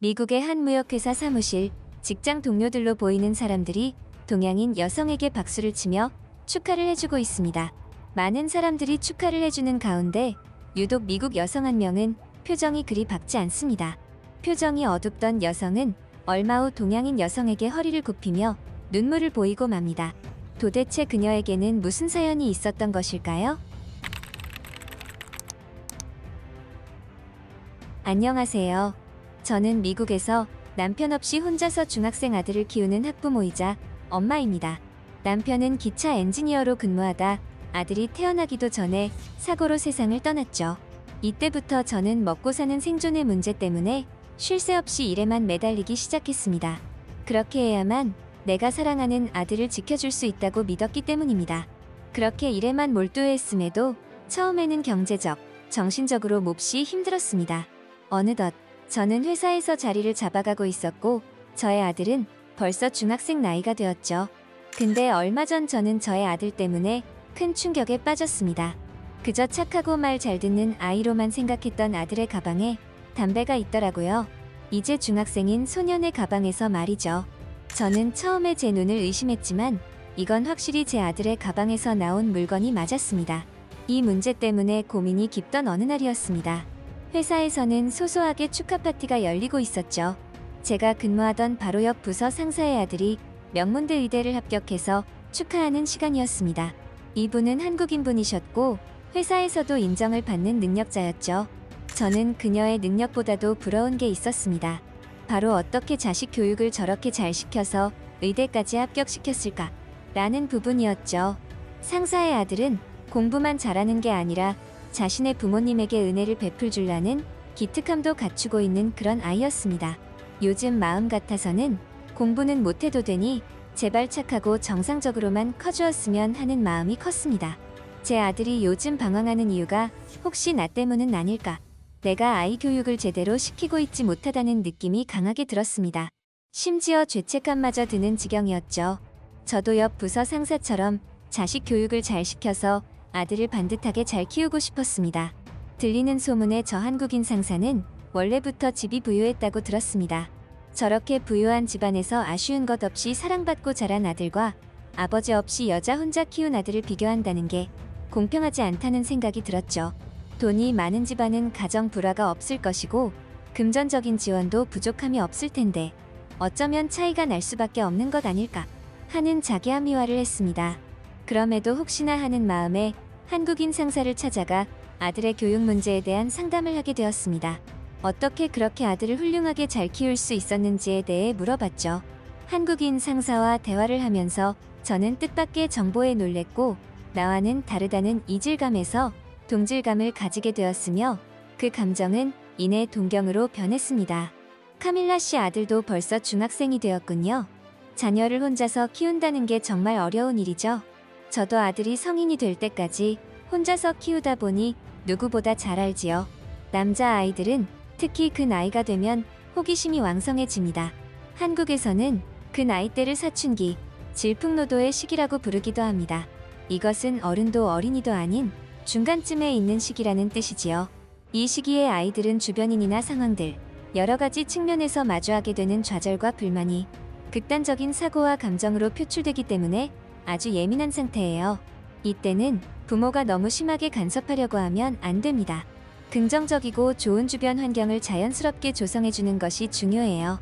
미국의 한 무역회사 사무실, 직장 동료들로 보이는 사람들이 동양인 여성에게 박수를 치며 축하를 해주고 있습니다. 많은 사람들이 축하를 해주는 가운데 유독 미국 여성 한 명은 표정이 그리 밝지 않습니다. 표정이 어둡던 여성은 얼마 후 동양인 여성에게 허리를 굽히며 눈물을 보이고 맙니다. 도대체 그녀에게는 무슨 사연이 있었던 것일까요? 안녕하세요. 저는 미국에서 남편 없이 혼자서 중학생 아들을 키우는 학부모이자 엄마입니다. 남편은 기차 엔지니어로 근무하다 아들이 태어나기도 전에 사고로 세상을 떠났죠. 이때부터 저는 먹고 사는 생존의 문제 때문에 쉴 새 없이 일에만 매달리기 시작했습니다. 그렇게 해야만 내가 사랑하는 아들을 지켜줄 수 있다고 믿었기 때문입니다. 그렇게 일에만 몰두했음에도 처음에는 경제적, 정신적으로 몹시 힘들었습니다. 어느덧 저는 회사에서 자리를 잡아가고 있었고 저의 아들은 벌써 중학생 나이가 되었죠. 근데 얼마 전 저는 저의 아들 때문에 큰 충격에 빠졌습니다. 그저 착하고 말 잘 듣는 아이로만 생각했던 아들의 가방에 담배가 있더라고요. 이제 중학생인 소년의 가방에서 말이죠. 저는 처음에 제 눈을 의심했지만 이건 확실히 제 아들의 가방에서 나온 물건이 맞았습니다. 이 문제 때문에 고민이 깊던 어느 날이었습니다. 회사에서는 소소하게 축하 파티가 열리고 있었죠. 제가 근무하던 바로 옆 부서 상사의 아들이 명문대 의대를 합격해서 축하하는 시간이었습니다. 이분은 한국인분이셨고 회사에서도 인정을 받는 능력자였죠. 저는 그녀의 능력보다도 부러운 게 있었습니다. 바로 어떻게 자식 교육을 저렇게 잘 시켜서 의대까지 합격시켰을까? 라는 부분이었죠. 상사의 아들은 공부만 잘하는 게 아니라 자신의 부모님에게 은혜를 베풀 줄라는 기특함도 갖추고 있는 그런 아이였습니다. 요즘 마음 같아서는 공부는 못해도 되니 제발 착하고 정상적으로만 커주었으면 하는 마음이 컸습니다. 제 아들이 요즘 방황하는 이유가 혹시 나 때문은 아닐까? 내가 아이 교육을 제대로 시키고 있지 못하다는 느낌이 강하게 들었습니다. 심지어 죄책감마저 드는 지경이었죠. 저도 옆 부서 상사처럼 자식 교육을 잘 시켜서 아들을 반듯하게 잘 키우고 싶었습니다. 들리는 소문에 저 한국인 상사는 원래부터 집이 부유했다고 들었습니다. 저렇게 부유한 집안에서 아쉬운 것 없이 사랑받고 자란 아들과 아버지 없이 여자 혼자 키운 아들을 비교한다는 게 공평하지 않다는 생각이 들었죠. 돈이 많은 집안은 가정 불화가 없을 것이고 금전적인 지원도 부족함이 없을 텐데 어쩌면 차이가 날 수밖에 없는 것 아닐까 하는 자기 합리화를 했습니다. 그럼에도 혹시나 하는 마음에 한국인 상사를 찾아가 아들의 교육 문제에 대한 상담을 하게 되었습니다. 어떻게 그렇게 아들을 훌륭하게 잘 키울 수 있었는지에 대해 물어봤죠. 한국인 상사와 대화를 하면서 저는 뜻밖의 정보에 놀랬고 나와는 다르다는 이질감에서 동질감을 가지게 되었으며 그 감정은 이내 동경으로 변했습니다. 카밀라 씨 아들도 벌써 중학생이 되었군요. 자녀를 혼자서 키운다는 게 정말 어려운 일이죠. 저도 아들이 성인이 될 때까지 혼자서 키우다 보니 누구보다 잘 알지요. 남자 아이들은 특히 그 나이가 되면 호기심이 왕성해집니다. 한국에서는 그 나이대를 사춘기, 질풍노도의 시기라고 부르기도 합니다. 이것은 어른도 어린이도 아닌 중간쯤에 있는 시기라는 뜻이지요. 이 시기에 아이들은 주변인이나 상황들, 여러 가지 측면에서 마주하게 되는 좌절과 불만이 극단적인 사고와 감정으로 표출되기 때문에 아주 예민한 상태예요. 이때는 부모가 너무 심하게 간섭하려고 하면 안 됩니다. 긍정적이고 좋은 주변 환경을 자연스럽게 조성해주는 것이 중요해요.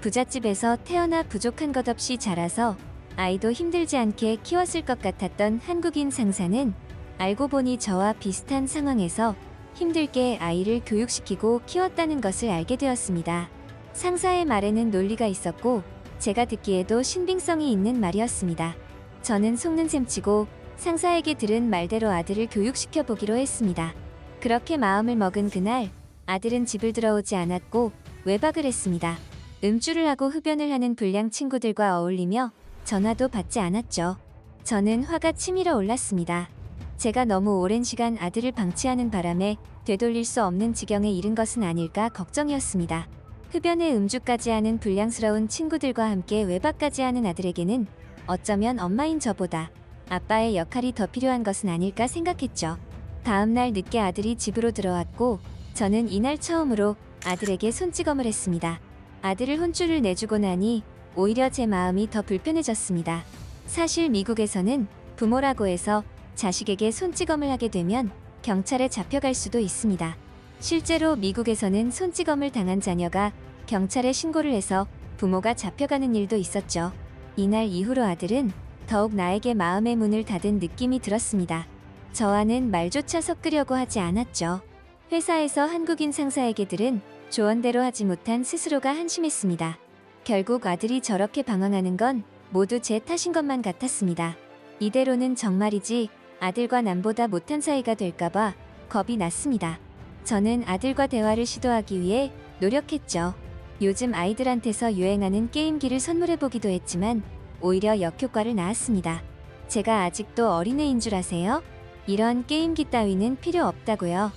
부잣집에서 태어나 부족한 것 없이 자라서 아이도 힘들지 않게 키웠을 것 같았던 한국인 상사는 알고 보니 저와 비슷한 상황에서 힘들게 아이를 교육시키고 키웠다는 것을 알게 되었습니다. 상사의 말에는 논리가 있었고 제가 듣기에도 신빙성이 있는 말이었습니다. 저는 속는 셈치고 상사에게 들은 말대로 아들을 교육시켜 보기로 했습니다. 그렇게 마음을 먹은 그날 아들은 집을 들어오지 않았고 외박을 했습니다. 음주를 하고 흡연을 하는 불량 친구들과 어울리며 전화도 받지 않았죠. 저는 화가 치밀어 올랐습니다. 제가 너무 오랜 시간 아들을 방치하는 바람에 되돌릴 수 없는 지경에 이른 것은 아닐까 걱정이었습니다. 흡연에 음주까지 하는 불량스러운 친구들과 함께 외박까지 하는 아들에게는 어쩌면 엄마인 저보다 아빠의 역할이 더 필요한 것은 아닐까 생각했죠. 다음날 늦게 아들이 집으로 들어왔고 저는 이날 처음으로 아들에게 손찌검을 했습니다. 아들을 혼쭐을 내주고 나니 오히려 제 마음이 더 불편해졌습니다. 사실 미국에서는 부모라고 해서 자식에게 손찌검을 하게 되면 경찰에 잡혀갈 수도 있습니다. 실제로 미국에서는 손찌검을 당한 자녀가 경찰에 신고를 해서 부모가 잡혀가는 일도 있었죠. 이날 이후로 아들은 더욱 나에게 마음의 문을 닫은 느낌이 들었습니다. 저와는 말조차 섞으려고 하지 않았죠. 회사에서 한국인 상사에게 들은 조언대로 하지 못한 스스로가 한심했습니다. 결국 아들이 저렇게 방황하는 건 모두 제 탓인 것만 같았습니다. 이대로는 정말이지 아들과 남보다 못한 사이가 될까봐 겁이 났습니다. 저는 아들과 대화를 시도하기 위해 노력했죠. 요즘 아이들한테서 유행하는 게임기를 선물해보기도 했지만 오히려 역효과를 낳았습니다. 제가 아직도 어린애인 줄 아세요? 이런 게임기 따위는 필요 없다고요.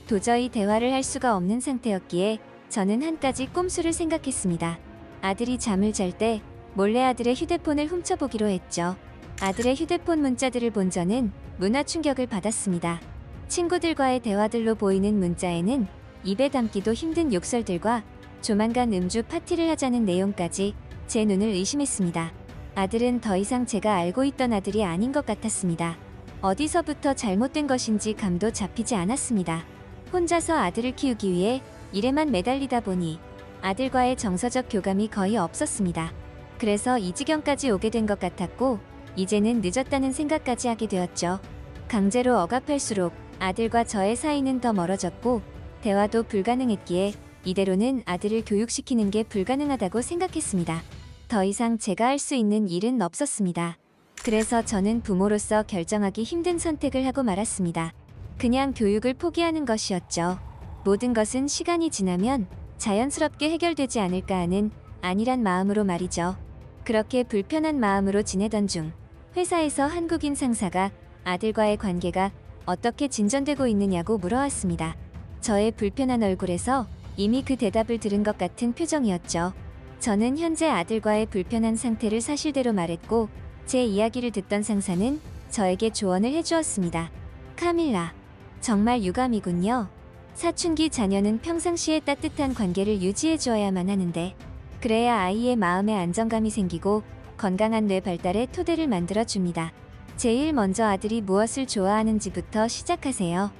도저히 대화를 할 수가 없는 상태였기에 저는 한 가지 꼼수를 생각했습니다. 아들이 잠을 잘 때 몰래 아들의 휴대폰을 훔쳐보기로 했죠. 아들의 휴대폰 문자들을 본 저는 문화 충격을 받았습니다. 친구들과의 대화들로 보이는 문자에는 입에 담기도 힘든 욕설들과 조만간 음주 파티를 하자는 내용까지 제 눈을 의심했습니다. 아들은 더 이상 제가 알고 있던 아들이 아닌 것 같았습니다. 어디서부터 잘못된 것인지 감도 잡히지 않았습니다. 혼자서 아들을 키우기 위해 일에만 매달리다 보니 아들과의 정서적 교감이 거의 없었습니다. 그래서 이 지경까지 오게 된 것 같았고 이제는 늦었다는 생각까지 하게 되었죠. 강제로 억압할수록 아들과 저의 사이는 더 멀어졌고 대화도 불가능했기에 이대로는 아들을 교육시키는 게 불가능하다고 생각했습니다. 더 이상 제가 할 수 있는 일은 없었습니다. 그래서 저는 부모로서 결정하기 힘든 선택을 하고 말았습니다. 그냥 교육을 포기하는 것이었죠. 모든 것은 시간이 지나면 자연스럽게 해결되지 않을까 하는 안일한 마음으로 말이죠. 그렇게 불편한 마음으로 지내던 중 회사에서 한국인 상사가 아들과의 관계가 어떻게 진전되고 있느냐고 물어왔습니다. 저의 불편한 얼굴에서 이미 그 대답을 들은 것 같은 표정이었죠. 저는 현재 아들과의 불편한 상태를 사실대로 말했고 제 이야기를 듣던 상사는 저에게 조언을 해주었습니다. 카밀라, 정말 유감이군요. 사춘기 자녀는 평상시에 따뜻한 관계를 유지해 주어야만 하는데 그래야 아이의 마음에 안정감이 생기고 건강한 뇌 발달의 토대를 만들어 줍니다. 제일 먼저 아들이 무엇을 좋아하는지부터 시작하세요.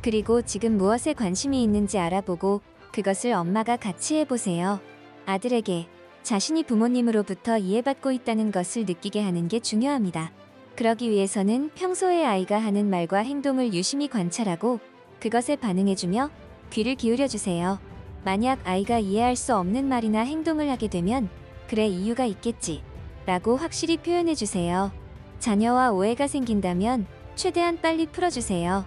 그리고 지금 무엇에 관심이 있는지 알아보고 그것을 엄마가 같이 해보세요. 아들에게 자신이 부모님으로부터 이해받고 있다는 것을 느끼게 하는 게 중요합니다. 그러기 위해서는 평소에 아이가 하는 말과 행동을 유심히 관찰하고 그것에 반응해주며 귀를 기울여주세요. 만약 아이가 이해할 수 없는 말이나 행동을 하게 되면 그래 이유가 있겠지 라고 확실히 표현해주세요. 자녀와 오해가 생긴다면 최대한 빨리 풀어주세요.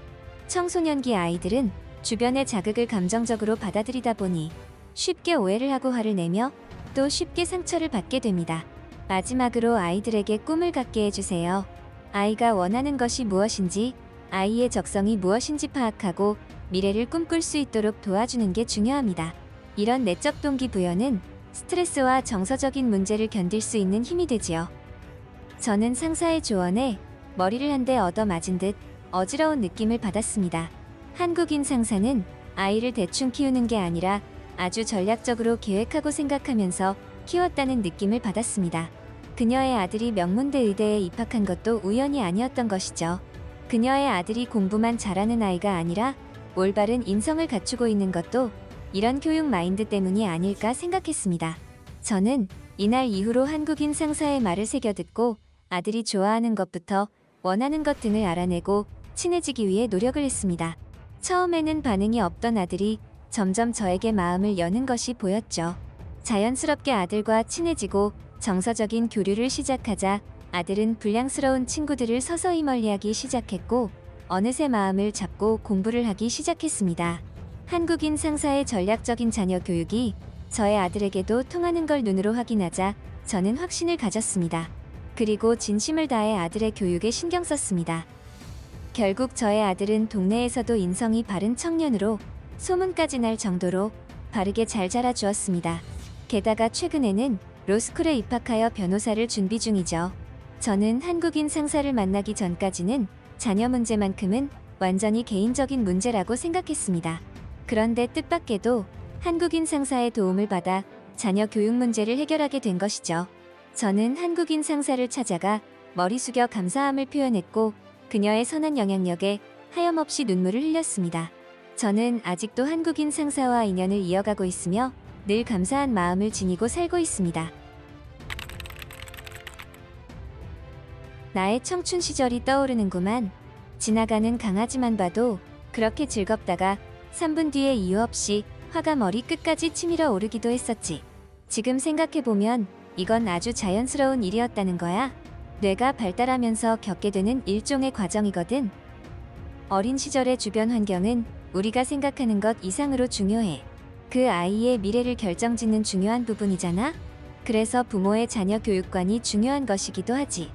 청소년기 아이들은 주변의 자극을 감정적으로 받아들이다 보니 쉽게 오해를 하고 화를 내며 또 쉽게 상처를 받게 됩니다. 마지막으로 아이들에게 꿈을 갖게 해주세요. 아이가 원하는 것이 무엇인지, 아이의 적성이 무엇인지 파악하고 미래를 꿈꿀 수 있도록 도와주는 게 중요합니다. 이런 내적 동기부여는 스트레스와 정서적인 문제를 견딜 수 있는 힘이 되지요. 저는 상사의 조언에 머리를 한 대 얻어맞은 듯 어지러운 느낌을 받았습니다. 한국인 상사는 아이를 대충 키우는 게 아니라 아주 전략적으로 계획하고 생각하면서 키웠다는 느낌을 받았습니다. 그녀의 아들이 명문대 의대에 입학한 것도 우연이 아니었던 것이죠. 그녀의 아들이 공부만 잘하는 아이가 아니라 올바른 인성을 갖추고 있는 것도 이런 교육 마인드 때문이 아닐까 생각했습니다. 저는 이날 이후로 한국인 상사의 말을 새겨듣고 아들이 좋아하는 것부터 원하는 것 등을 알아내고 친해지기 위해 노력을 했습니다. 처음에는 반응이 없던 아들이 점점 저에게 마음을 여는 것이 보였죠. 자연스럽게 아들과 친해지고 정서적인 교류를 시작하자 아들은 불량스러운 친구들을 서서히 멀리하기 시작했고 어느새 마음을 잡고 공부를 하기 시작했습니다. 한국인 상사의 전략적인 자녀 교육이 저의 아들에게도 통하는 걸 눈으로 확인하자 저는 확신을 가졌습니다. 그리고 진심을 다해 아들의 교육에 신경 썼습니다. 결국 저의 아들은 동네에서도 인성이 바른 청년으로 소문까지 날 정도로 바르게 잘 자라주었습니다. 게다가 최근에는 로스쿨에 입학하여 변호사를 준비 중이죠. 저는 한국인 상사를 만나기 전까지는 자녀 문제만큼은 완전히 개인적인 문제라고 생각했습니다. 그런데 뜻밖에도 한국인 상사의 도움을 받아 자녀 교육 문제를 해결하게 된 것이죠. 저는 한국인 상사를 찾아가 머리 숙여 감사함을 표현했고 그녀의 선한 영향력에 하염없이 눈물을 흘렸습니다. 저는 아직도 한국인 상사와 인연을 이어가고 있으며 늘 감사한 마음을 지니고 살고 있습니다. 나의 청춘 시절이 떠오르는구만. 지나가는 강아지만 봐도 그렇게 즐겁다가 3분 뒤에 이유 없이 화가 머리 끝까지 치밀어 오르기도 했었지. 지금 생각해보면 이건 아주 자연스러운 일이었다는 거야. 뇌가 발달하면서 겪게 되는 일종의 과정이거든. 어린 시절의 주변 환경은 우리가 생각하는 것 이상으로 중요해. 그 아이의 미래를 결정짓는 중요한 부분이잖아. 그래서 부모의 자녀 교육관이 중요한 것이기도 하지.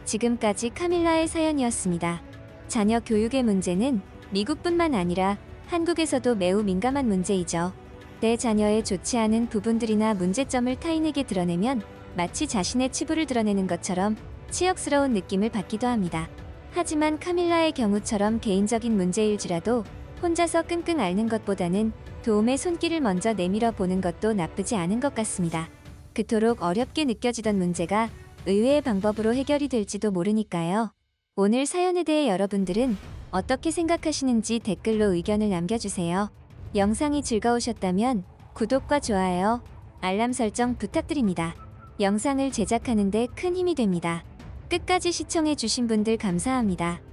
지금까지 카밀라의 사연이었습니다. 자녀 교육의 문제는 미국뿐만 아니라 한국에서도 매우 민감한 문제이죠. 내 자녀의 좋지 않은 부분들이나 문제점을 타인에게 드러내면 마치 자신의 치부를 드러내는 것처럼 치욕스러운 느낌을 받기도 합니다. 하지만 카밀라의 경우처럼 개인적인 문제일지라도 혼자서 끙끙 앓는 것보다는 도움의 손길을 먼저 내밀어 보는 것도 나쁘지 않은 것 같습니다. 그토록 어렵게 느껴지던 문제가 의외의 방법으로 해결이 될지도 모르니까요. 오늘 사연에 대해 여러분들은 어떻게 생각하시는지 댓글로 의견을 남겨주세요. 영상이 즐거우셨다면 구독과 좋아요, 알람 설정 부탁드립니다. 영상을 제작하는 데 큰 힘이 됩니다. 끝까지 시청해주신 분들 감사합니다.